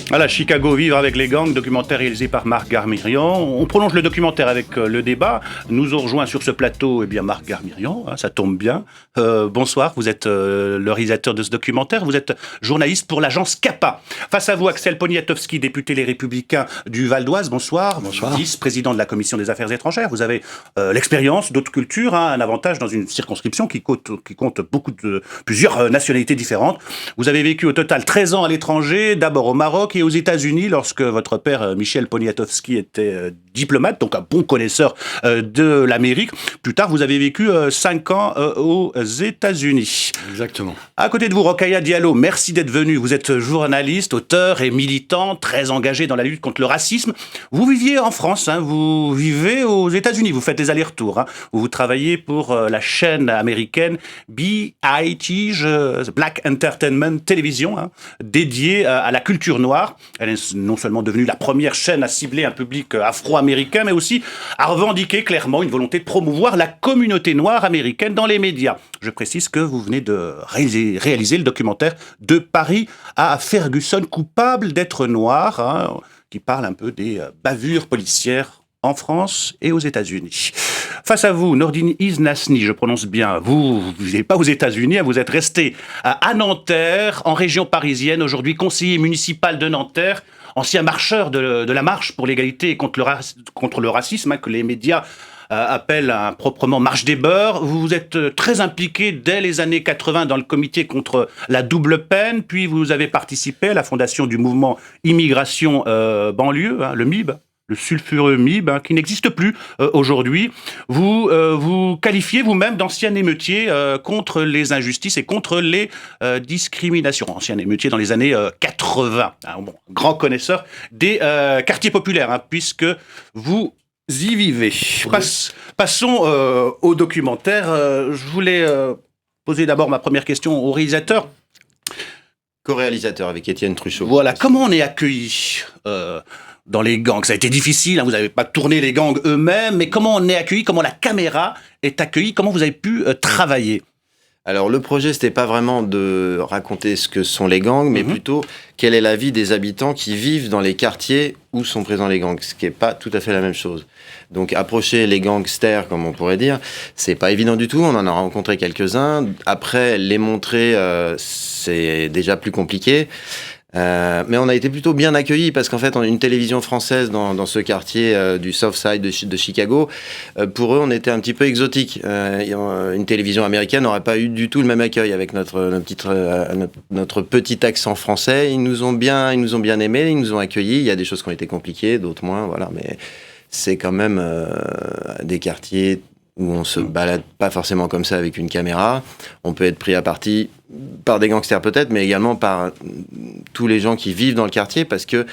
Voilà, Chicago, vivre avec les gangs, documentaire réalisé par Marc Garmirian. On prolonge le documentaire avec le débat. Nous ont rejoint sur ce plateau Marc Garmirian, ça tombe bien. Bonsoir, vous êtes le réalisateur de ce documentaire, vous êtes journaliste pour l'agence CAPA. Face à vous, Axel Poniatowski, député Les Républicains du Val d'Oise, bonsoir. Bonsoir. Vice-président de la Commission des Affaires étrangères. Vous avez l'expérience d'autres cultures, un avantage dans une circonscription qui compte plusieurs nationalités différentes. Vous avez vécu au total 13 ans à l'étranger, d'abord au Maroc et aux États-Unis lorsque votre père Michel Poniatowski était diplomate, donc un bon connaisseur de l'Amérique. Plus tard, vous avez vécu 5 ans aux États-Unis. Exactement. À côté de vous, Rokhaya Diallo, merci d'être venu. Vous êtes journaliste, auteur et militant, très engagé dans la lutte contre le racisme. Vous viviez en France, vous vivez aux États-Unis, vous faites des allers-retours. Vous travaillez pour la chaîne américaine BET, Black Entertainment Television, dédiée à la culture noire. Elle est non seulement devenue la première chaîne à cibler un public afro-américain, mais aussi à revendiquer clairement une volonté de promouvoir la communauté noire américaine dans les médias. Je précise que vous venez de réaliser le documentaire De Paris à Ferguson, coupable d'être noir, qui parle un peu des bavures policières en France et aux États-Unis. Face à vous, Nordine Iznasni, je prononce bien, vous n'êtes pas aux États-Unis, vous êtes resté à Nanterre, en région parisienne, aujourd'hui conseiller municipal de Nanterre, ancien marcheur de la marche pour l'égalité et contre le racisme, que les médias appellent proprement marche des beurs. Vous êtes très impliqué dès les années 80 dans le comité contre la double peine, puis vous avez participé à la fondation du mouvement Immigration Banlieue, le MIB. Le sulfureux MIB, qui n'existe plus aujourd'hui. Vous qualifiez vous-même d'ancien émeutier contre les injustices et contre les discriminations. Ancien émeutier dans les années 80. Grand connaisseur des quartiers populaires, puisque vous y vivez. Passons au documentaire. Je voulais poser d'abord ma première question au réalisateur. Co-réalisateur avec Étienne Truchot. Voilà, comment on est accueilli dans les gangs? Ça a été difficile, vous n'avez pas tourné les gangs eux-mêmes, mais comment on est accueilli, comment la caméra est accueillie, comment vous avez pu travailler? Alors le projet, c'était pas vraiment de raconter ce que sont les gangs, mais plutôt quelle est la vie des habitants qui vivent dans les quartiers où sont présents les gangs, ce qui est pas tout à fait la même chose. Donc approcher les gangsters, comme on pourrait dire, c'est pas évident du tout, on en a rencontré quelques-uns. Après, les montrer, c'est déjà plus compliqué. Mais on a été plutôt bien accueillis parce qu'en fait, une télévision française dans ce quartier du South Side de Chicago, pour eux, on était un petit peu exotique. Une télévision américaine n'aurait pas eu du tout le même accueil avec notre petit accent français. Ils nous ont bien aimés, ils nous ont accueillis. Il y a des choses qui ont été compliquées, d'autres moins, voilà. Mais c'est quand même des quartiers où on se balade pas forcément comme ça avec une caméra. On peut être pris à partie par des gangsters peut-être, mais également par tous les gens qui vivent dans le quartier, parce que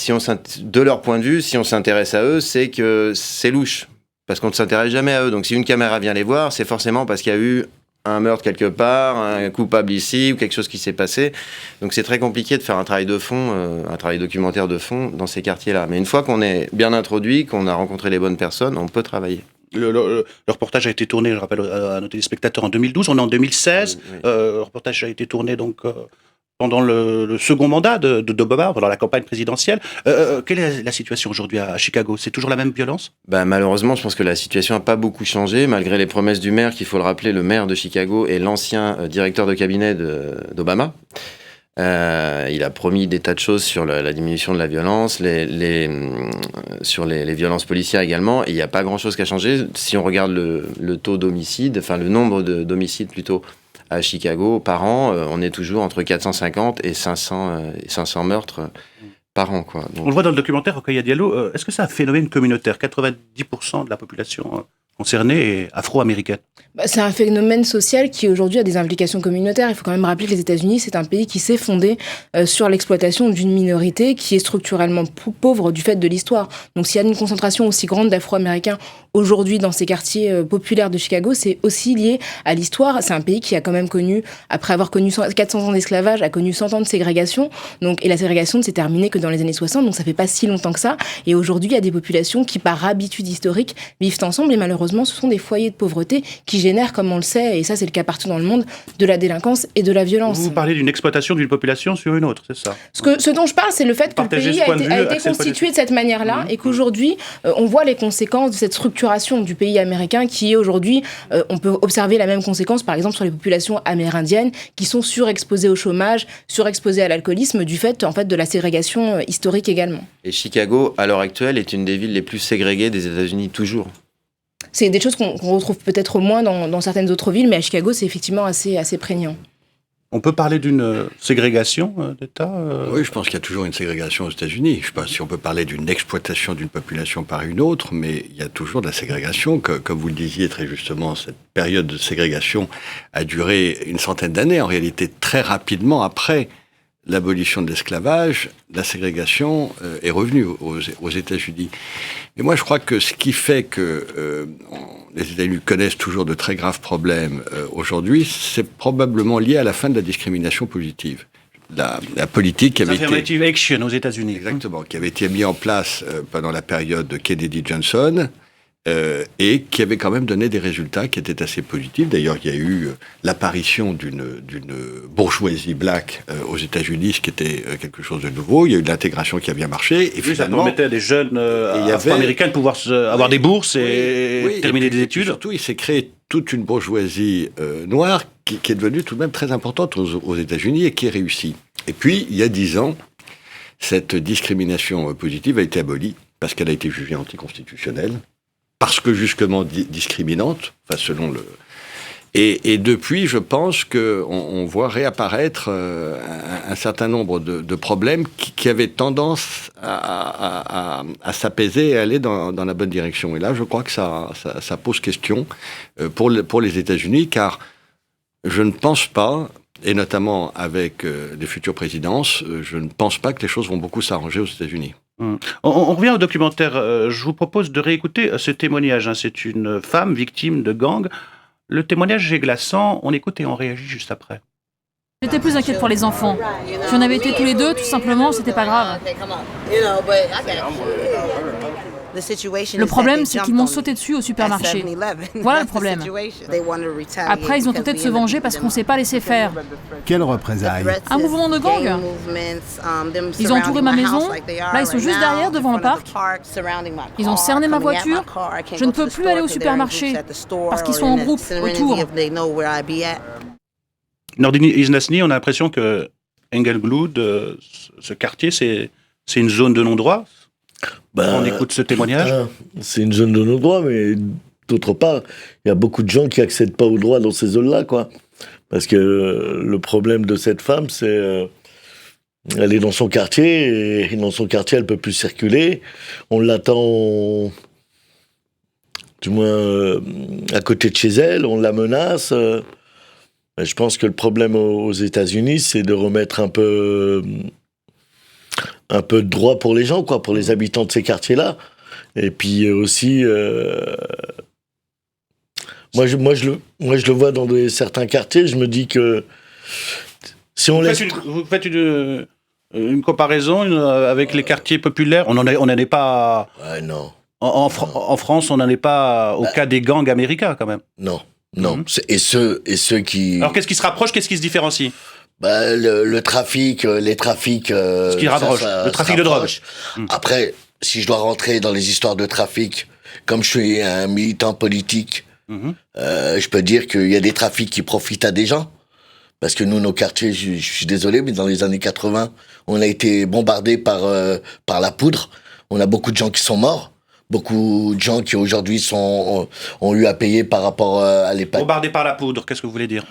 de leur point de vue, si on s'intéresse à eux, c'est que c'est louche, parce qu'on ne s'intéresse jamais à eux. Donc si une caméra vient les voir, c'est forcément parce qu'il y a eu un meurtre quelque part, un coupable ici, ou quelque chose qui s'est passé. Donc c'est très compliqué de faire un travail de fond, un travail documentaire de fond dans ces quartiers-là. Mais une fois qu'on est bien introduit, qu'on a rencontré les bonnes personnes, on peut travailler. Le reportage a été tourné, je rappelle à nos téléspectateurs, en 2012, on est en 2016. Oui. Le reportage a été tourné donc pendant le second mandat d'Obama, pendant la campagne présidentielle. Quelle est la situation aujourd'hui à Chicago? C'est toujours la même violence? Malheureusement, je pense que la situation n'a pas beaucoup changé, malgré les promesses du maire, qu'il faut le rappeler, le maire de Chicago est l'ancien directeur de cabinet d'Obama. Il a promis des tas de choses sur la diminution de la violence, sur les violences policières également, et il n'y a pas grand-chose qui a changé. Si on regarde le taux d'homicide, enfin le nombre d'homicides plutôt à Chicago par an, on est toujours entre 450 et 500 meurtres par an, quoi. Donc, on le voit dans le documentaire, Rokhaya Diallo, est-ce que c'est un phénomène communautaire? 90% de la population concernée est afro-américaine. C'est un phénomène social qui aujourd'hui a des implications communautaires. Il faut quand même rappeler que les États-Unis, c'est un pays qui s'est fondé sur l'exploitation d'une minorité qui est structurellement pauvre du fait de l'histoire. Donc s'il y a une concentration aussi grande d'Afro-Américains aujourd'hui dans ces quartiers populaires de Chicago, c'est aussi lié à l'histoire. C'est un pays qui a quand même connu, après avoir connu 400 ans d'esclavage, a connu 100 ans de ségrégation. Donc, et la ségrégation ne s'est terminée que dans les années 60, donc ça fait pas si longtemps que ça. Et aujourd'hui, il y a des populations qui, par habitude historique, vivent ensemble et malheureusement, malheureusement, ce sont des foyers de pauvreté qui génèrent, comme on le sait, et ça c'est le cas partout dans le monde, de la délinquance et de la violence. Vous parlez d'une exploitation d'une population sur une autre, c'est ça? Ce dont je parle, c'est le fait que le pays a été constitué de cette manière-là et qu'aujourd'hui, on voit les conséquences de cette structuration du pays américain qui est aujourd'hui, on peut observer la même conséquence, par exemple, sur les populations amérindiennes qui sont surexposées au chômage, surexposées à l'alcoolisme, du fait, en fait, de la ségrégation historique également. Et Chicago, à l'heure actuelle, est une des villes les plus ségrégées des États-Unis, toujours. C'est des choses qu'on retrouve peut-être moins dans certaines autres villes, mais à Chicago, c'est effectivement assez prégnant. On peut parler d'une ségrégation d'État Oui, je pense qu'il y a toujours une ségrégation aux États-Unis. Je ne sais pas si on peut parler d'une exploitation d'une population par une autre, mais il y a toujours de la ségrégation. Comme vous le disiez très justement, cette période de ségrégation a duré une centaine d'années. En réalité, très rapidement après l'abolition de l'esclavage, la ségrégation est revenue aux États-Unis. Mais moi, je crois que ce qui fait que les États-Unis connaissent toujours de très graves problèmes aujourd'hui, c'est probablement lié à la fin de la discrimination positive. La politique qui avait été... Affirmative action aux États-Unis. Exactement, qui avait été mise en place pendant la période de Kennedy-Johnson, et qui avait quand même donné des résultats qui étaient assez positifs. D'ailleurs, il y a eu l'apparition d'une bourgeoisie black aux États-Unis, ce qui était quelque chose de nouveau. Il y a eu de l'intégration qui a bien marché. Et finalement, ça permettait à des jeunes afro-américains de pouvoir avoir des bourses et terminer des études. Surtout, il s'est créé toute une bourgeoisie noire qui est devenue tout de même très importante aux États-Unis et qui est réussie. Et puis, il y a 10 ans, cette discrimination positive a été abolie parce qu'elle a été jugée anticonstitutionnelle. Parce que justement discriminante, enfin selon le... Et depuis, je pense qu'on voit réapparaître un certain nombre de problèmes qui avaient tendance à s'apaiser et à aller dans la bonne direction. Et là, je crois que ça pose question pour les États-Unis, car je ne pense pas, et notamment avec les futures présidences, je ne pense pas que les choses vont beaucoup s'arranger aux États-Unis. On revient au documentaire. Je vous propose de réécouter ce témoignage. C'est une femme victime de gang. Le témoignage est glaçant. On écoute et on réagit juste après. J'étais plus inquiète pour les enfants. Si on avait été tous les deux, tout simplement, c'était pas grave. Le problème, c'est qu'ils m'ont sauté dessus au supermarché. Voilà le problème. Après, ils ont tenté de se venger parce qu'on s'est pas laissé faire. Quelle représailles? Un mouvement de gang. Ils ont entouré ma maison. Là, ils sont juste derrière, devant le parc. Ils ont cerné ma voiture. Je ne peux plus aller au supermarché parce qu'ils sont en groupe autour. Nordine Isnasny, on a l'impression que Englewood, ce quartier, c'est une zone de non-droit. On écoute ce témoignage. C'est une zone de non-droit, mais d'autre part, il y a beaucoup de gens qui n'accèdent pas au droit dans ces zones-là, quoi. Parce que le problème de cette femme, c'est... elle est dans son quartier, et dans son quartier, elle ne peut plus circuler. On l'attend, du moins, à côté de chez elle, on la menace. Je pense que le problème aux États-Unis, c'est de remettre un peu de droit pour les gens, quoi, pour les habitants de ces quartiers-là. Et puis aussi, moi je le vois dans certains quartiers, je me dis que si on laisse... Vous faites une comparaison avec les quartiers populaires. On n'en est pas... Ouais, non. En France, on n'en est pas au cas des gangs américains, quand même. Non. Et ceux qui... Alors, qu'est-ce qui se rapproche, qu'est-ce qui se différencie? Le trafic, les trafics... Ce qui rapproche, le trafic de drogue. Après, si je dois rentrer dans les histoires de trafic, comme je suis un militant politique, je peux dire qu'il y a des trafics qui profitent à des gens. Parce que nous, nos quartiers, je suis désolé, mais dans les années 80, on a été bombardés par la poudre. On a beaucoup de gens qui sont morts. Beaucoup de gens qui aujourd'hui ont eu à payer par rapport à l'époque. Bombardés par la poudre, qu'est-ce que vous voulez dire?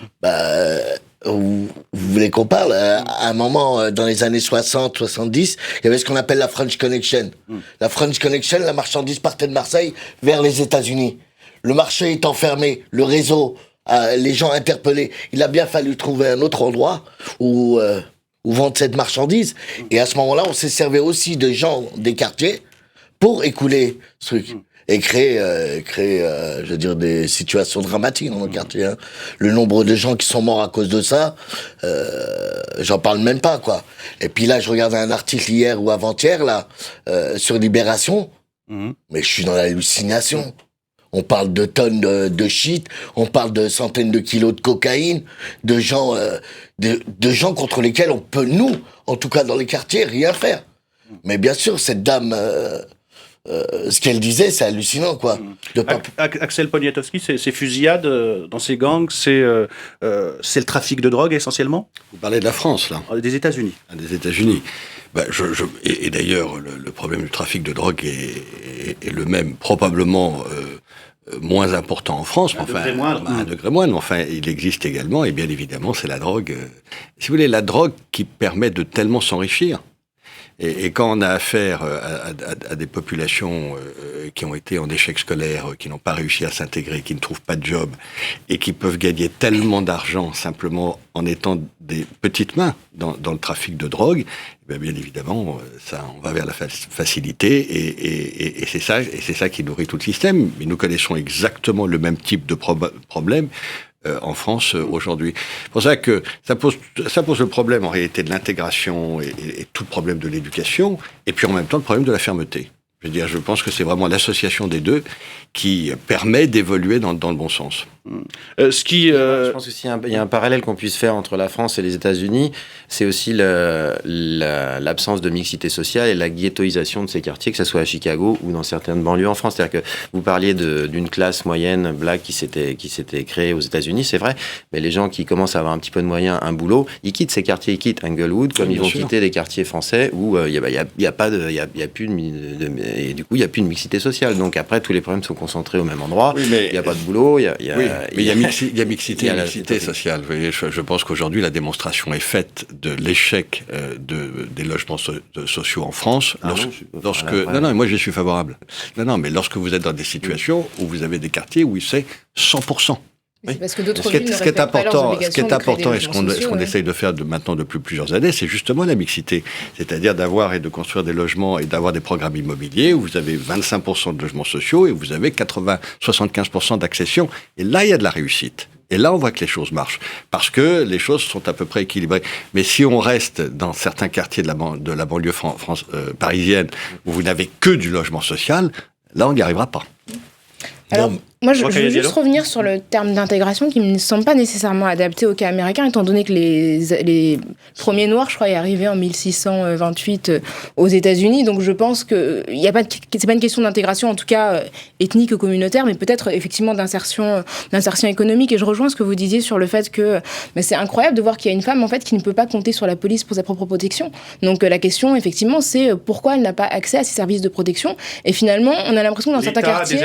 Vous voulez qu'on parle? À un moment, dans les années 60, 70, il y avait ce qu'on appelle la French Connection. La French Connection, la marchandise partait de Marseille vers les États-Unis. Le marché étant fermé, le réseau, les gens interpellés, il a bien fallu trouver un autre endroit où vendre cette marchandise. Et à ce moment-là, on s'est servi aussi de gens des quartiers pour écouler ce truc et créer je veux dire, des situations dramatiques dans nos quartiers. Hein. Le nombre de gens qui sont morts à cause de ça, j'en parle même pas, quoi. Et puis là, je regardais un article hier ou avant-hier, là, sur Libération, mais je suis dans l'hallucination. On parle de tonnes de shit, on parle de centaines de kilos de cocaïne, de gens contre lesquels on peut, nous, en tout cas dans les quartiers, rien faire. Mais bien sûr, cette dame, ce qu'elle disait, c'est hallucinant, quoi. Axel Poniatowski, ces fusillades dans ces gangs, c'est le trafic de drogue essentiellement ? Vous parlez de la France, là. Des États-Unis. Des États-Unis. Et d'ailleurs, le problème du trafic de drogue est le même, probablement moins important en France. Un degré moindre. Un degré moindre, mais enfin, il existe également, et bien évidemment, c'est la drogue. Si vous voulez, la drogue qui permet de tellement s'enrichir. Et quand on a affaire à des populations qui ont été en échec scolaire, qui n'ont pas réussi à s'intégrer, qui ne trouvent pas de job, et qui peuvent gagner tellement d'argent simplement en étant des petites mains dans le trafic de drogue, bien évidemment, on va vers la facilité, et c'est ça qui nourrit tout le système. Mais nous connaissons exactement le même type de problème en France aujourd'hui. C'est pour ça que ça pose le problème en réalité de l'intégration et tout le problème de l'éducation, et puis en même temps le problème de la fermeté. Je pense que c'est vraiment l'association des deux qui permet d'évoluer dans le bon sens. Je pense qu'il y a un parallèle qu'on puisse faire entre la France et les États-Unis, c'est aussi l'absence de mixité sociale et la ghettoisation de ces quartiers, que ce soit à Chicago ou dans certaines banlieues en France. C'est-à-dire que vous parliez d'une classe moyenne black qui s'était créée aux États-Unis, c'est vrai, mais les gens qui commencent à avoir un petit peu de moyens, un boulot, ils quittent ces quartiers, ils quittent Englewood, comme ils vont quitter des quartiers français où il y a plus et du coup il y a plus de mixité sociale. Donc après tous les problèmes sont concentrés au même endroit. Oui, mais il y a pas de boulot, mais il y a mixité sociale. Vous voyez, je pense qu'aujourd'hui, la démonstration est faite de l'échec des logements sociaux en France. Non, moi, je suis favorable. Non, mais lorsque vous êtes dans des situations où vous avez des quartiers où c'est 100%. Oui. C'est parce que d'autres villes ne respectent pas leurs obligations. Ce qui est important et ce qu'on essaye de faire maintenant depuis plusieurs années, c'est justement la mixité. C'est-à-dire d'avoir et de construire des logements et d'avoir des programmes immobiliers où vous avez 25% de logements sociaux et vous avez 75% d'accession. Et là, il y a de la réussite. Et là, on voit que les choses marchent. Parce que les choses sont à peu près équilibrées. Mais si on reste dans certains quartiers de la banlieue parisienne où vous n'avez que du logement social, là, on n'y arrivera pas. Alors, moi, je veux juste revenir sur le terme d'intégration qui ne me semble pas nécessairement adapté au cas américain, étant donné que les premiers Noirs, je crois, est arrivé en 1628 aux États-Unis. Donc, je pense que c'est pas une question d'intégration, en tout cas ethnique ou communautaire, mais peut-être effectivement d'insertion économique. Et je rejoins ce que vous disiez sur le fait que c'est incroyable de voir qu'il y a une femme en fait qui ne peut pas compter sur la police pour sa propre protection. Donc, la question, effectivement, c'est pourquoi elle n'a pas accès à ces services de protection. Et finalement, on a l'impression que dans certains quartiers,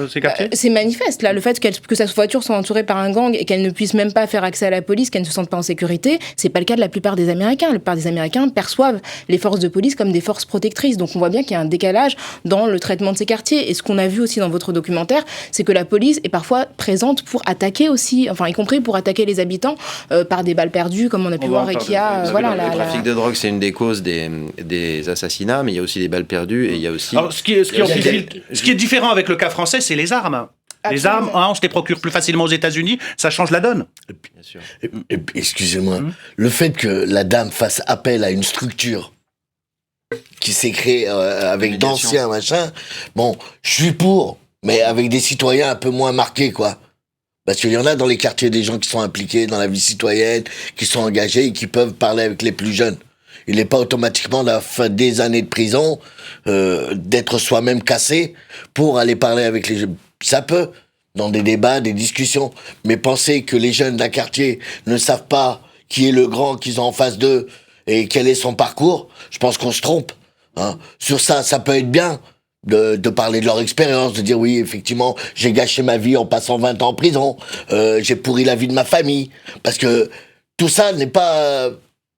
ces quartiers. C'est manifeste, là, le fait que sa voiture soit entourée par un gang et qu'elle ne puisse même pas faire accès à la police, qu'elle ne se sente pas en sécurité, c'est pas le cas de la plupart des Américains. La plupart des Américains perçoivent les forces de police comme des forces protectrices. Donc on voit bien qu'il y a un décalage dans le traitement de ces quartiers. Et ce qu'on a vu aussi dans votre documentaire, c'est que la police est parfois présente pour attaquer aussi, enfin y compris pour attaquer les habitants par des balles perdues, comme on a pu voir et qu'il y a... le trafic de drogue, c'est une des causes des assassinats, mais il y a aussi des balles perdues et il y a aussi... Alors, ce qui est différent avec le cas français, c'est les armes. Les armes, on se les procure plus facilement aux États-Unis, ça change la donne. Bien sûr. Excusez-moi, le fait que la dame fasse appel à une structure qui s'est créée avec d'anciens machins, bon, je suis pour, mais avec des citoyens un peu moins marqués, quoi. Parce qu'il y en a dans les quartiers des gens qui sont impliqués dans la vie citoyenne, qui sont engagés et qui peuvent parler avec les plus jeunes. Il n'est pas automatiquement, à la fin des années de prison, d'être soi-même cassé pour aller parler avec les jeunes. Ça peut, dans des débats, des discussions, mais penser que les jeunes d'un quartier ne savent pas qui est le grand qu'ils ont en face d'eux et quel est son parcours, je pense qu'on se trompe. Hein. Sur ça peut être bien de parler de leur expérience, de dire oui, effectivement, j'ai gâché ma vie en passant 20 ans en prison, j'ai pourri la vie de ma famille, parce que tout ça n'est pas...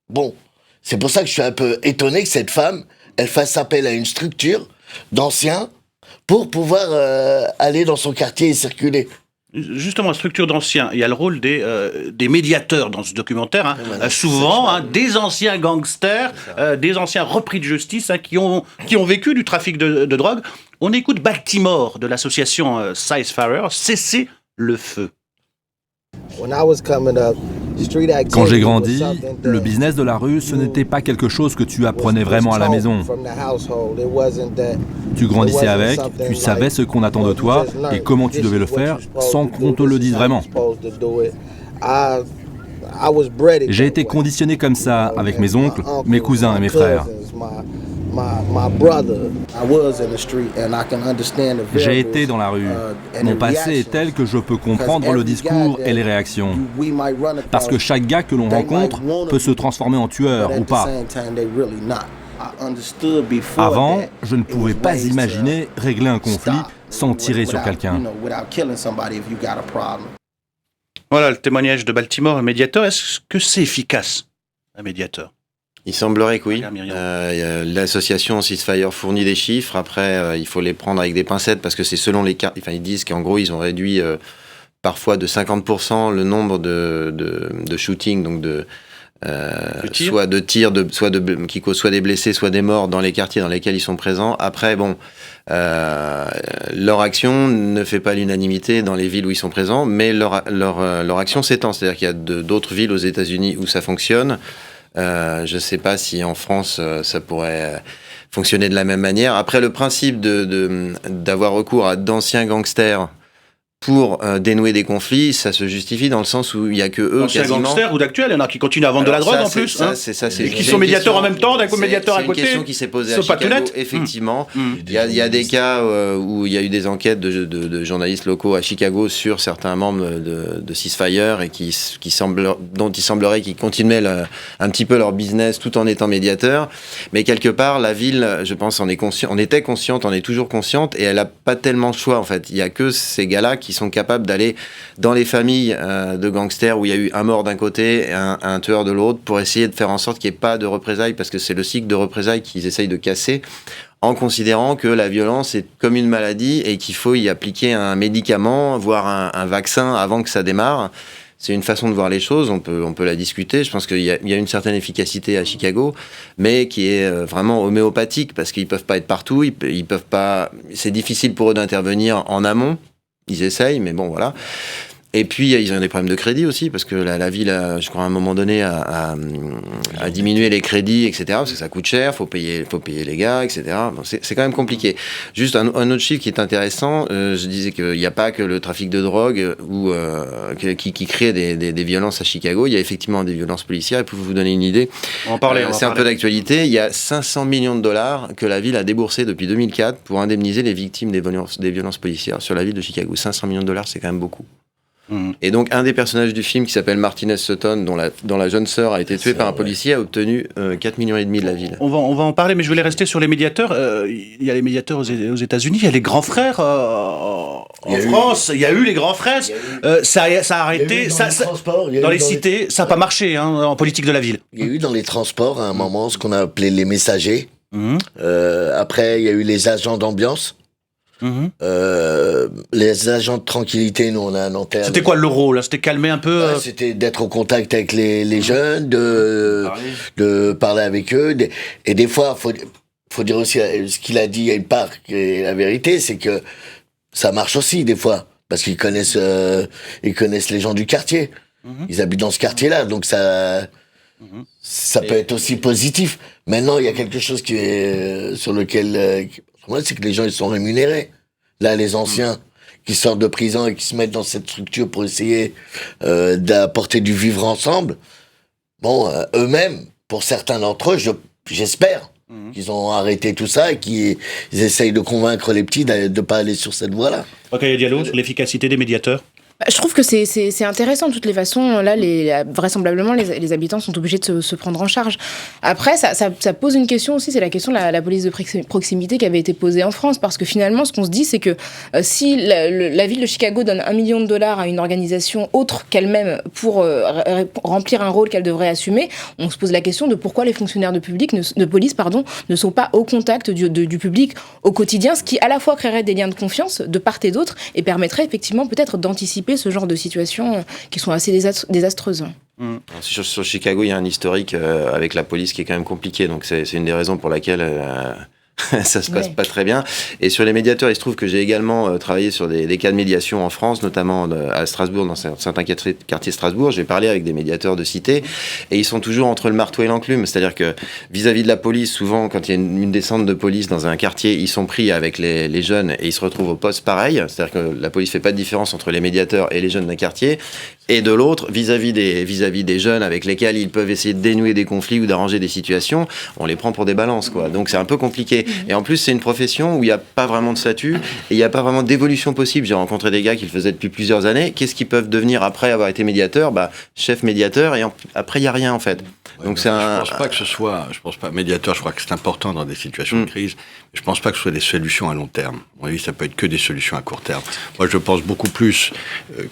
bon, c'est pour ça que je suis un peu étonné que cette femme, elle fasse appel à une structure d'anciens pour pouvoir aller dans son quartier et circuler. Justement, structure d'anciens, il y a le rôle des médiateurs dans ce documentaire, hein. Voilà, souvent des anciens gangsters, des anciens repris de justice, hein, qui ont vécu du trafic de drogue. On écoute Baltimore de l'association Ceasefire, Cessez le feu. When I was coming up, Quand j'ai grandi, le business de la rue, ce n'était pas quelque chose que tu apprenais vraiment à la maison. Tu grandissais avec, tu savais ce qu'on attend de toi et comment tu devais le faire sans qu'on te le dise vraiment. J'ai été conditionné comme ça avec mes oncles, mes cousins et mes frères. J'ai été dans la rue. Mon passé est tel que je peux comprendre le discours et les réactions. Parce que chaque gars que l'on rencontre peut se transformer en tueur ou pas. Avant, je ne pouvais pas imaginer régler un conflit sans tirer sur quelqu'un. Voilà le témoignage de Baltimore, un médiateur. Est-ce que c'est efficace, un médiateur ? Il semblerait que oui. L'association Ceasefire fournit des chiffres. Après, il faut les prendre avec des pincettes parce que c'est selon les cas. Enfin, ils disent qu'en gros, ils ont réduit parfois de 50% le nombre de shootings, donc soit de tirs, qui causent soit des blessés, soit des morts dans les quartiers dans lesquels ils sont présents. Après, bon, leur action ne fait pas l'unanimité dans les villes où ils sont présents, mais leur action s'étend. C'est-à-dire qu'il y a d'autres villes aux États-Unis où ça fonctionne. Je ne sais pas si en France ça pourrait fonctionner de la même manière. Après, le principe d'avoir recours à d'anciens gangsters pour dénouer des conflits, ça se justifie dans le sens où il n'y a que eux quasiment... gangsters ou d'actuels, il y en a qui continuent à vendre de la drogue en plus. Et qui sont médiateurs en même temps, d'un coup médiateur à côté. C'est une question qui s'est posée à Chicago, effectivement. Il y a des cas où il y a eu des enquêtes de journalistes locaux à Chicago sur certains membres de Ceasefire et dont il semblerait qu'ils continuaient un petit peu leur business tout en étant médiateurs. Mais quelque part, la ville, je pense, on était consciente, on est toujours consciente et elle n'a pas tellement de choix en fait. Il n'y a que ces gars-là qui sont capables d'aller dans les familles de gangsters où il y a eu un mort d'un côté et un tueur de l'autre pour essayer de faire en sorte qu'il n'y ait pas de représailles parce que c'est le cycle de représailles qu'ils essayent de casser en considérant que la violence est comme une maladie et qu'il faut y appliquer un médicament, voire un vaccin avant que ça démarre. C'est une façon de voir les choses, on peut la discuter. Je pense qu'il y a une certaine efficacité à Chicago, mais qui est vraiment homéopathique parce qu'ils peuvent pas être partout, ils peuvent pas. C'est difficile pour eux d'intervenir en amont. Ils essayent, mais bon, voilà. Et puis, ils ont des problèmes de crédit aussi, parce que la ville, je crois, à un moment donné, a diminué les crédits, etc., parce que ça coûte cher, faut payer les gars, etc. Bon, c'est quand même compliqué. Juste un autre chiffre qui est intéressant, je disais qu'il n'y a pas que le trafic de drogue qui crée des violences à Chicago, il y a effectivement des violences policières, et pour vous donner une idée, c'est un peu d'actualité, il y a 500 millions de dollars que la ville a déboursé depuis 2004 pour indemniser les victimes des violences policières sur la ville de Chicago. 500 millions de dollars, c'est quand même beaucoup. Et donc, un des personnages du film qui s'appelle Martinez Sutton, dont la jeune sœur a été tuée par un policier, a obtenu 4,5 millions de la ville. On va en parler, mais je voulais rester sur les médiateurs. Il y a les médiateurs aux États-Unis, il y a les grands frères en France. Il y a eu les grands frères. Ça a arrêté. Dans les cités, ça n'a pas marché en politique de la ville. Il y a eu dans les transports à un moment ce qu'on a appelé les messagers. Après, il y a eu les agents d'ambiance. Les agents de tranquillité, nous on a un antenne. C'était quoi le rôle? C'était calmer un peu C'était d'être au contact avec les jeunes, de parler avec eux. Et des fois, faut dire aussi ce qu'il a dit, il y a une part qui est la vérité, c'est que ça marche aussi des fois. Parce qu'ils connaissent les gens du quartier. Ils habitent dans ce quartier-là, donc ça peut être aussi positif. Maintenant, il y a quelque chose qui est sur lequel... c'est que les gens ils sont rémunérés. Là, les anciens qui sortent de prison et qui se mettent dans cette structure pour essayer d'apporter du vivre ensemble, eux-mêmes, pour certains d'entre eux, j'espère qu'ils ont arrêté tout ça et qu'ils essayent de convaincre les petits de ne pas aller sur cette voie-là. Rokhaya Diallo, sur l'efficacité des médiateurs. Je trouve que c'est intéressant de toutes les façons. Là, vraisemblablement, les habitants sont obligés de se prendre en charge. Après, ça pose une question aussi, c'est la question de la police de proximité qui avait été posée en France. Parce que finalement, ce qu'on se dit, c'est que si la ville de Chicago donne $1 million à une organisation autre qu'elle-même pour remplir un rôle qu'elle devrait assumer, on se pose la question de pourquoi les fonctionnaires de police ne sont pas au contact du public au quotidien, ce qui à la fois créerait des liens de confiance de part et d'autre et permettrait effectivement peut-être d'anticiper ce genre de situations qui sont assez désastreuses. Sur Chicago, il y a un historique avec la police qui est quand même compliqué. Donc c'est une des raisons pour laquelle Ça se passe pas très bien. Et sur les médiateurs, il se trouve que j'ai également travaillé sur des cas de médiation en France, notamment à Strasbourg, dans certains quartiers de Strasbourg. J'ai parlé avec des médiateurs de cité et ils sont toujours entre le marteau et l'enclume. C'est-à-dire que vis-à-vis de la police, souvent, quand il y a une descente de police dans un quartier, ils sont pris avec les jeunes et ils se retrouvent au poste pareil. C'est-à-dire que la police fait pas de différence entre les médiateurs et les jeunes d'un quartier. Et de l'autre, vis-à-vis des jeunes avec lesquels ils peuvent essayer de dénouer des conflits ou d'arranger des situations, on les prend pour des balances, quoi. Donc c'est un peu compliqué. Et en plus, c'est une profession où il n'y a pas vraiment de statut et il n'y a pas vraiment d'évolution possible. J'ai rencontré des gars qui le faisaient depuis plusieurs années. Qu'est-ce qu'ils peuvent devenir après avoir été médiateur ? Chef médiateur, et après, il n'y a rien, en fait. Donc c'est je pense pas que ce soit, médiateur, je crois que c'est important dans des situations de crise, mais je pense pas que ce soit des solutions à long terme. À mon avis, ça peut être que des solutions à court terme. Moi, je pense beaucoup plus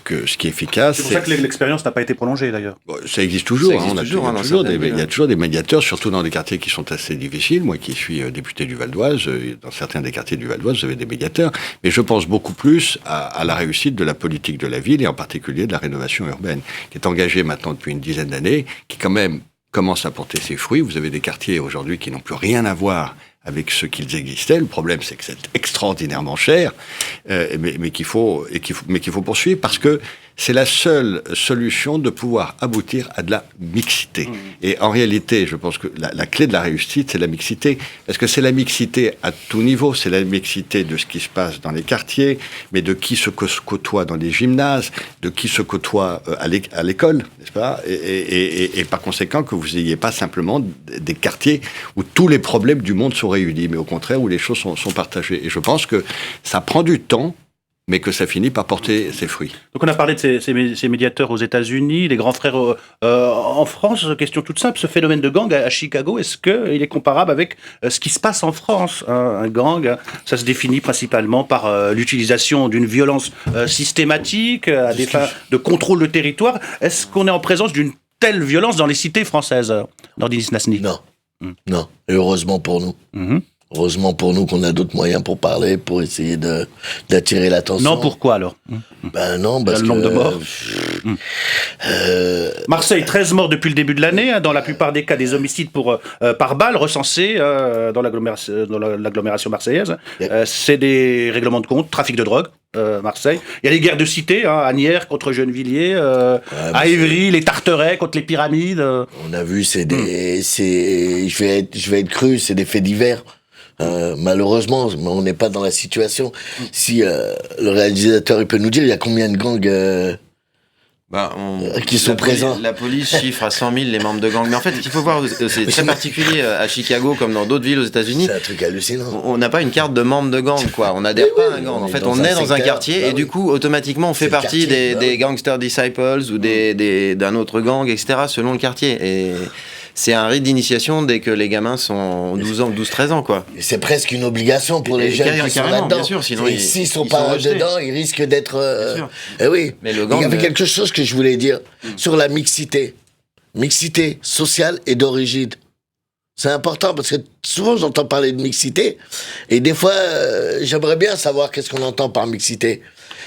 que ce qui est efficace. C'est pour ça que l'expérience n'a pas été prolongée, d'ailleurs. Ça existe toujours. Il y a toujours des médiateurs, surtout dans des quartiers qui sont assez difficiles. Moi, qui suis député du Val d'Oise, dans certains des quartiers du Val d'Oise, vous avez des médiateurs. Mais je pense beaucoup plus à la réussite de la politique de la ville, et en particulier de la rénovation urbaine, qui est engagée maintenant depuis une dizaine d'années, qui quand même commence à porter ses fruits. Vous avez des quartiers aujourd'hui qui n'ont plus rien à voir avec ce qu'ils existaient. Le problème, c'est que c'est extraordinairement cher, mais qu'il faut poursuivre, parce que c'est la seule solution de pouvoir aboutir à de la mixité. Et en réalité, je pense que la clé de la réussite, c'est la mixité. Parce que c'est la mixité à tout niveau. C'est la mixité de ce qui se passe dans les quartiers, mais de qui se côtoie dans les gymnases, de qui se côtoie à l'école, n'est-ce pas ? Et par conséquent, que vous n'ayez pas simplement des quartiers où tous les problèmes du monde sont réunis, mais au contraire, où les choses sont partagées. Et je pense que ça prend du temps, mais que ça finit par porter ses fruits. Donc on a parlé de ces médiateurs aux États-Unis, les grands frères en France. Question toute simple, ce phénomène de gang à Chicago, est-ce qu'il est comparable avec ce qui se passe en France ? Un gang, ça se définit principalement par l'utilisation d'une violence systématique, à des fins de contrôle de territoire. Est-ce qu'on est en présence d'une telle violence dans les cités françaises, Nordine Isnasny ? Non. Non. Et heureusement pour nous. Heureusement pour nous qu'on a d'autres moyens pour parler, pour essayer d'attirer l'attention. Non, pourquoi alors ? Non, parce que... le nombre de morts. Marseille, 13 morts depuis le début de l'année, dans la plupart des cas des homicides par balle recensés dans l'agglomération marseillaise. C'est des règlements de compte, trafic de drogue. Marseille. Il y a les guerres de cité, Asnières contre Gennevilliers, à Évry, les Tarterets contre les Pyramides. On a vu, je vais être cru, c'est des faits divers. Malheureusement, on n'est pas dans la situation. Si le réalisateur il peut nous dire, il y a combien de gangs qui sont présents. La police chiffre à 100 000 les membres de gangs. Mais en fait, il faut voir, c'est très particulier à Chicago comme dans d'autres villes aux États-Unis. C'est un truc hallucinant. On n'a pas une carte de membre de gang, quoi. On n'adhère pas à un gang. En fait, on est dans un quartier et du coup, automatiquement, on fait partie des Gangster Disciples ou d'un autre gang, etc., selon le quartier. Et c'est un rite d'initiation dès que les gamins sont 12-13 ans, quoi. Et c'est presque une obligation pour les jeunes qui sont là-dedans. Bien sûr, sinon s'ils sont pas dedans, ils risquent d'être... Eh oui, mais il y avait quelque chose que je voulais dire sur la mixité. Mixité sociale et d'origine. C'est important parce que souvent j'entends parler de mixité et des fois j'aimerais bien savoir qu'est-ce qu'on entend par mixité.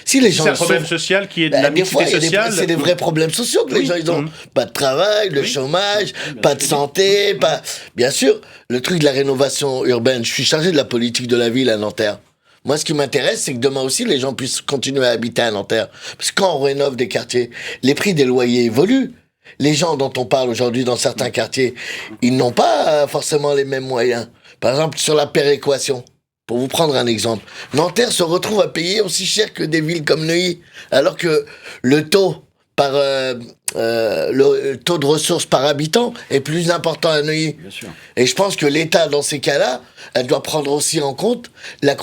Si les gens c'est un problème social qui est de la mixité sociale. C'est des vrais problèmes sociaux que les gens ils ont. Pas de travail, le chômage, pas de santé, pas. Bien sûr, le truc de la rénovation urbaine. Je suis chargé de la politique de la ville à Nanterre. Moi, ce qui m'intéresse, c'est que demain aussi, les gens puissent continuer à habiter à Nanterre. Parce que quand on rénove des quartiers, les prix des loyers évoluent. Les gens dont on parle aujourd'hui dans certains quartiers, ils n'ont pas forcément les mêmes moyens. Par exemple, sur la péréquation. Pour vous prendre un exemple, Nanterre se retrouve à payer aussi cher que des villes comme Neuilly, alors que le taux le taux de ressources par habitant est plus important à Neuilly. Bien sûr. Et je pense que l'État, dans ces cas-là, elle doit prendre aussi en compte la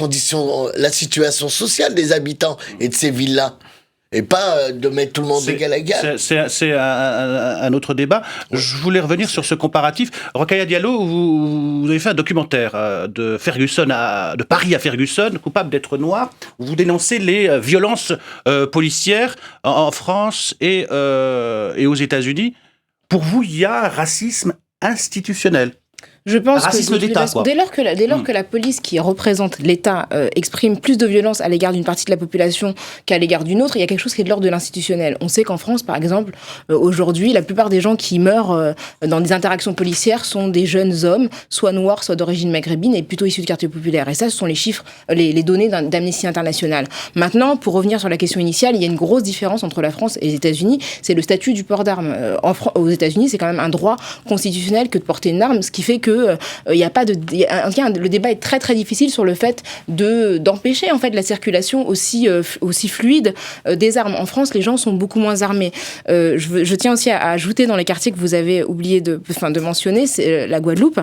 situation sociale des habitants et de ces villes-là. Et pas de mettre tout le monde d'égal à égal. C'est un autre débat. Ouais. Je voulais revenir sur ce comparatif. Rokhaya Diallo, vous avez fait un documentaire de Paris à Ferguson, coupable d'être noir. Vous dénoncez les violences policières en France et aux États-Unis. Pour vous, il y a un racisme institutionnel. Je pense racisme que d'État, quoi. Dès lors que la police qui représente l'État exprime plus de violence à l'égard d'une partie de la population qu'à l'égard d'une autre, il y a quelque chose qui est de l'ordre de l'institutionnel. On sait qu'en France, par exemple, aujourd'hui, la plupart des gens qui meurent dans des interactions policières sont des jeunes hommes, soit noirs, soit d'origine maghrébine, et plutôt issus de quartiers populaires. Et ça, ce sont les chiffres, les données d'Amnesty International. Maintenant, pour revenir sur la question initiale, il y a une grosse différence entre la France et les États-Unis, c'est le statut du port d'armes. Aux États-Unis, c'est quand même un droit constitutionnel que de porter une arme, ce qui fait que il y a pas de, en tout cas, le débat est très très difficile sur le fait d'empêcher en fait la circulation aussi fluide des armes. En France, les gens sont beaucoup moins armés. Je tiens aussi à ajouter dans les quartiers que vous avez oublié de mentionner, c'est la Guadeloupe,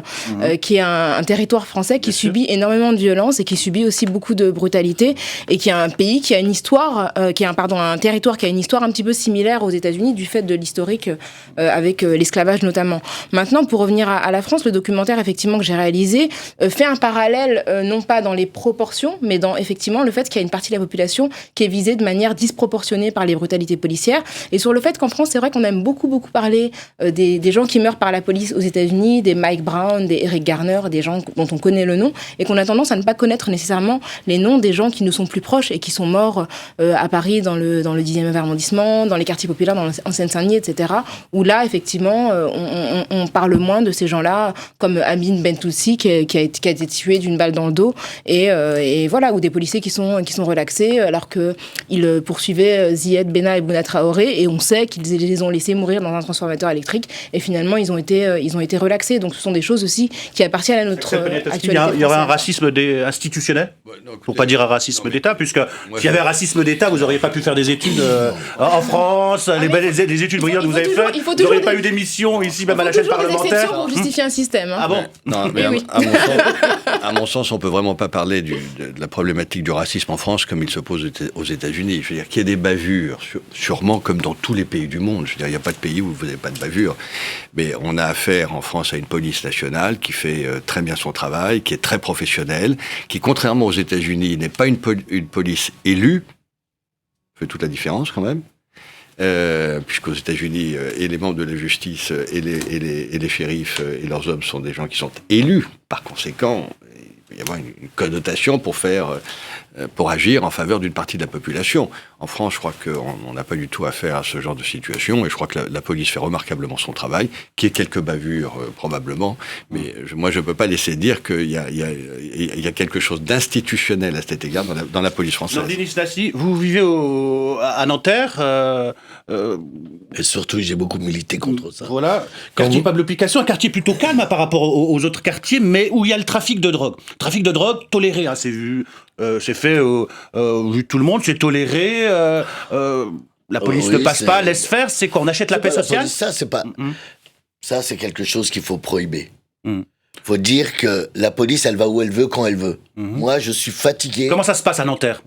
qui est un territoire français qui subit énormément de violence et qui subit aussi beaucoup de brutalité, et qui est un pays qui a une histoire, un territoire qui a une histoire un petit peu similaire aux États-Unis du fait de l'historique avec l'esclavage notamment. Maintenant, pour revenir à la France, le documentaire effectivement que j'ai réalisé fait un parallèle non pas dans les proportions, mais dans effectivement le fait qu'il y a une partie de la population qui est visée de manière disproportionnée par les brutalités policières, et sur le fait qu'en France, c'est vrai qu'on aime beaucoup parler des gens qui meurent par la police aux États-Unis, des Mike Brown, des Eric Garner, des gens dont on connaît le nom, et qu'on a tendance à ne pas connaître nécessairement les noms des gens qui nous sont plus proches et qui sont morts à Paris dans le 10e arrondissement, dans les quartiers populaires, en Seine-Saint-Denis, etc. Où là, effectivement, on parle moins de ces gens-là, comme Amin Bentoussi qui a été tué d'une balle dans le dos, et voilà, ou des policiers qui sont relaxés alors qu'ils poursuivaient Zied Benna et Bouna Traoré, et on sait qu'ils les ont laissés mourir dans un transformateur électrique, et finalement ils ont été relaxés. Donc ce sont des choses aussi qui appartiennent à notre actualité. Il y aurait un racisme institutionnel, pour pas dire un racisme d'État, puisque s'il y avait un racisme d'État, vous n'auriez pas pu faire des études en France, les études brillantes que vous avez faites, vous n'auriez pas eu d'émissions ici, même à la chaîne parlementaire. Pour justifier un système. Ah bon? Non, mais à mon sens, on peut vraiment pas parler de la problématique du racisme en France comme il se pose aux États-Unis. Je veux dire qu'il y ait des bavures, sûrement comme dans tous les pays du monde. Je veux dire, il n'y a pas de pays où vous n'avez pas de bavures. Mais on a affaire en France à une police nationale qui fait très bien son travail, qui est très professionnelle, qui, contrairement aux États-Unis, n'est pas une police élue. Ça fait toute la différence quand même. Puisqu'aux États-Unis, et les membres de la justice et les shérifs et leurs hommes sont des gens qui sont élus. Par conséquent, il peut y avoir une connotation pour agir en faveur d'une partie de la population. En France, je crois qu'on n'a pas du tout affaire à ce genre de situation, et je crois que la police fait remarquablement son travail, qu'il y ait quelques bavures probablement, mais moi je ne peux pas laisser dire qu'il y a quelque chose d'institutionnel à cet égard dans la police française. Denis Nassi, vous vivez à Nanterre. Et surtout, j'ai beaucoup milité contre ça. Voilà, quartier Pablo Picasso, un quartier plutôt calme par rapport aux autres quartiers, mais où il y a le trafic de drogue. Trafic de drogue toléré, c'est vu. C'est fait vu tout le monde, c'est toléré. La police ne passe pas, laisse faire. C'est quoi? On achète la paix sociale? Police, ça, c'est pas. Ça, c'est quelque chose qu'il faut prohiber. Faut dire que la police, elle va où elle veut, quand elle veut. Moi, je suis fatigué. Comment ça se passe à Nanterre?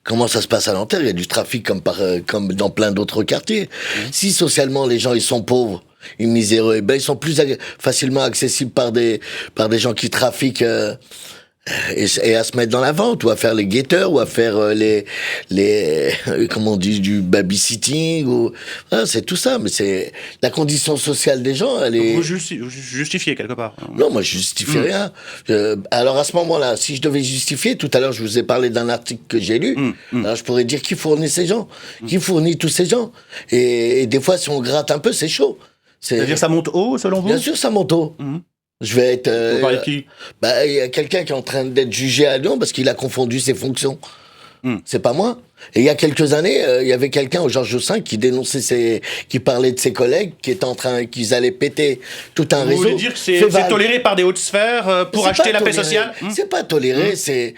Comment ça se passe à Nanterre? Il y a du trafic comme dans plein d'autres quartiers. Si socialement les gens ils sont pauvres, ils miséreux, ils sont plus facilement accessibles par des gens qui trafiquent et à se mettre dans la vente, ou à faire les guetteurs, ou à faire les comment on dit, du babysitting, ou c'est tout ça. Mais c'est la condition sociale des gens, elle est. Vous justifiez quelque part? Non, moi je justifie rien. Alors à ce moment-là, si je devais justifier, tout à l'heure je vous ai parlé d'un article que j'ai lu. Alors je pourrais dire qui fournit ces gens, qui fournit tous ces gens. Et des fois, si on gratte un peu, c'est chaud. C'est-à-dire ça monte haut, selon vous? Bien sûr, ça monte haut. Je vais être. Vous parlez de qui? Il y a quelqu'un qui est en train d'être jugé à Lyon parce qu'il a confondu ses fonctions. C'est pas moi. Et il y a quelques années, il y avait quelqu'un au Georges V qui dénonçait qui parlait de ses collègues qui étaient qu'ils allaient péter tout un réseau. Vous voulez dire que c'est toléré par des hautes sphères pour acheter la paix sociale? C'est pas toléré, c'est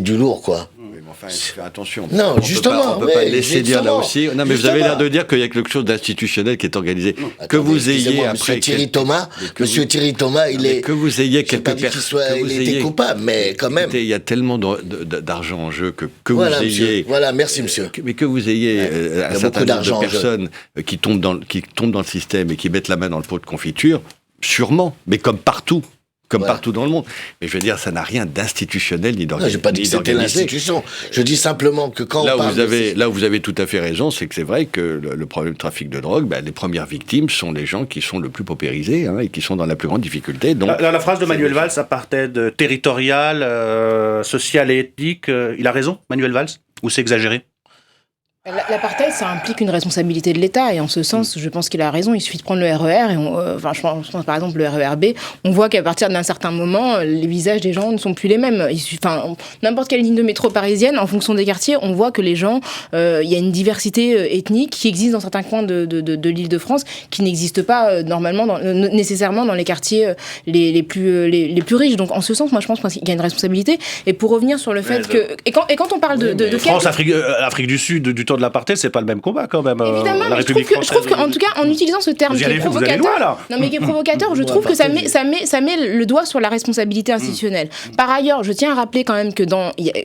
du lourd, quoi. Oui, mais enfin, il faut faire attention. Non, justement. On peut pas laisser dire là aussi. Non, mais vous avez l'air de dire qu'il y a quelque chose d'institutionnel qui est organisé. Que vous ayez après. Monsieur Thierry Thomas, il est. Que vous ayez quelques personnes. Il était coupable, mais quand même. Il y a tellement d'argent en jeu que vous ayez. Voilà, merci, monsieur. Mais que vous ayez un certain nombre de personnes qui tombent dans le système et qui mettent la main dans le pot de confiture, sûrement, mais comme partout. comme partout dans le monde. Mais je veux dire, ça n'a rien d'institutionnel ni d'organisé. Non, j'ai pas dit que c'était l'institution. Je dis simplement que quand on parle là où vous avez tout à fait raison, c'est que c'est vrai que le problème du trafic de drogue, les premières victimes sont les gens qui sont le plus paupérisés et qui sont dans la plus grande difficulté. Donc, la phrase de Manuel Valls, apartheid territorial, social et ethnique, il a raison, Manuel Valls, ou c'est exagéré? L'apartheid, ça implique une responsabilité de l'État, et en ce sens, je pense qu'il a raison. Il suffit de prendre le RER, et je pense par exemple le RER B, on voit qu'à partir d'un certain moment, les visages des gens ne sont plus les mêmes. N'importe quelle ligne de métro parisienne, en fonction des quartiers, on voit que les gens, il y a une diversité ethnique qui existe dans certains coins de l'Île-de-France, qui n'existe pas nécessairement dans les quartiers les plus riches. Donc en ce sens, moi je pense qu'il y a une responsabilité. Et pour revenir sur le fait que... Et quand on parle de France, Afrique du Sud, du temps de l'apartheid, c'est pas le même combat quand même. Évidemment, la mais je trouve qu'en tout cas, en utilisant ce terme qui est provocateur, je trouve que ça met le doigt sur la responsabilité institutionnelle. Par ailleurs, je tiens à rappeler quand même que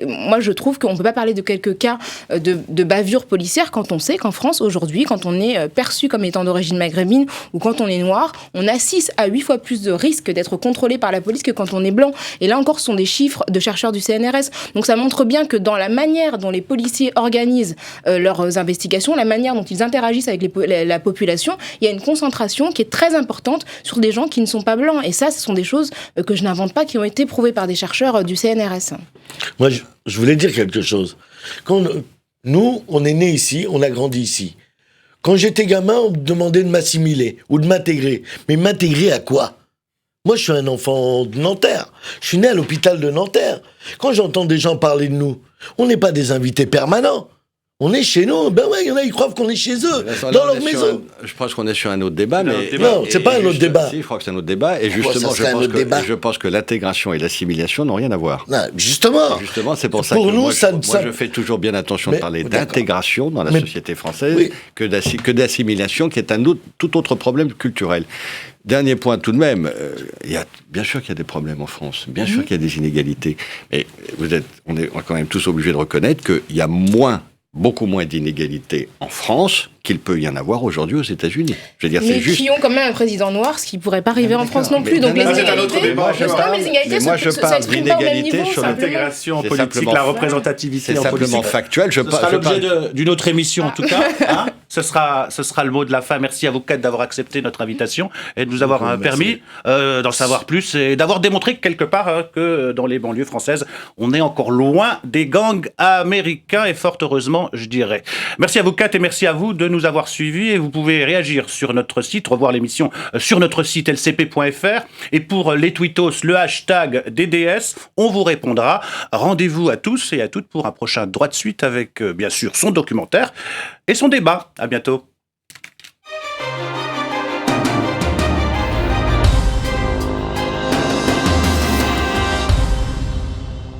moi je trouve qu'on peut pas parler de quelques cas de bavure policière quand on sait qu'en France aujourd'hui, quand on est perçu comme étant d'origine maghrébine ou quand on est noir, on a 6 à 8 fois plus de risques d'être contrôlé par la police que quand on est blanc. Et là encore, ce sont des chiffres de chercheurs du CNRS. Donc ça montre bien que dans la manière dont les policiers organisent leurs investigations, la manière dont ils interagissent avec la population, il y a une concentration qui est très importante sur des gens qui ne sont pas blancs. Et ça, ce sont des choses que je n'invente pas, qui ont été prouvées par des chercheurs du CNRS. Moi, je voulais dire quelque chose. Nous, on est nés ici, on a grandi ici. Quand j'étais gamin, on me demandait de m'assimiler ou de m'intégrer. Mais m'intégrer à quoi ? Moi, je suis un enfant de Nanterre. Je suis né à l'hôpital de Nanterre. Quand j'entends des gens parler de nous, on n'est pas des invités permanents. On est chez nous. Ben ouais, il y en a, ils croient qu'on est chez eux, dans leur maison. Je pense qu'on est sur un autre débat, mais... Non, c'est pas un autre débat. Si, je crois que c'est un autre débat. Et justement, je pense que l'intégration et l'assimilation n'ont rien à voir. Non, justement. Justement, c'est pour ça que moi, je fais toujours bien attention de parler d'intégration dans la société française que d'assimilation, qui est tout autre problème culturel. Dernier point tout de même, bien sûr qu'il y a des problèmes en France, bien sûr qu'il y a des inégalités, mais on est quand même tous obligés de reconnaître qu'il y a beaucoup moins d'inégalités en France qu'il peut y en avoir aujourd'hui aux États-Unis. Je veux dire, mais qui ont quand même un président noir, ce qui ne pourrait pas arriver en France non plus. Donc les inégalités, moi je parle d'inégalité sur l'intégration politique, la représentativité en politique. C'est simplement factuel. Ce sera l'objet d'une autre émission en tout cas. Ce sera le mot de la fin. Merci à vous quatre d'avoir accepté notre invitation et de nous avoir permis d'en savoir plus et d'avoir démontré quelque part que dans les banlieues françaises, on est encore loin des gangs américains et fort heureusement, je dirais. Merci à vous quatre et merci à vous de nous avoir suivis et vous pouvez réagir sur notre site, revoir l'émission sur notre site lcp.fr et pour les tweetos, le hashtag DDS, on vous répondra. Rendez-vous à tous et à toutes pour un prochain Droit de Suite avec bien sûr son documentaire et son débat. À bientôt.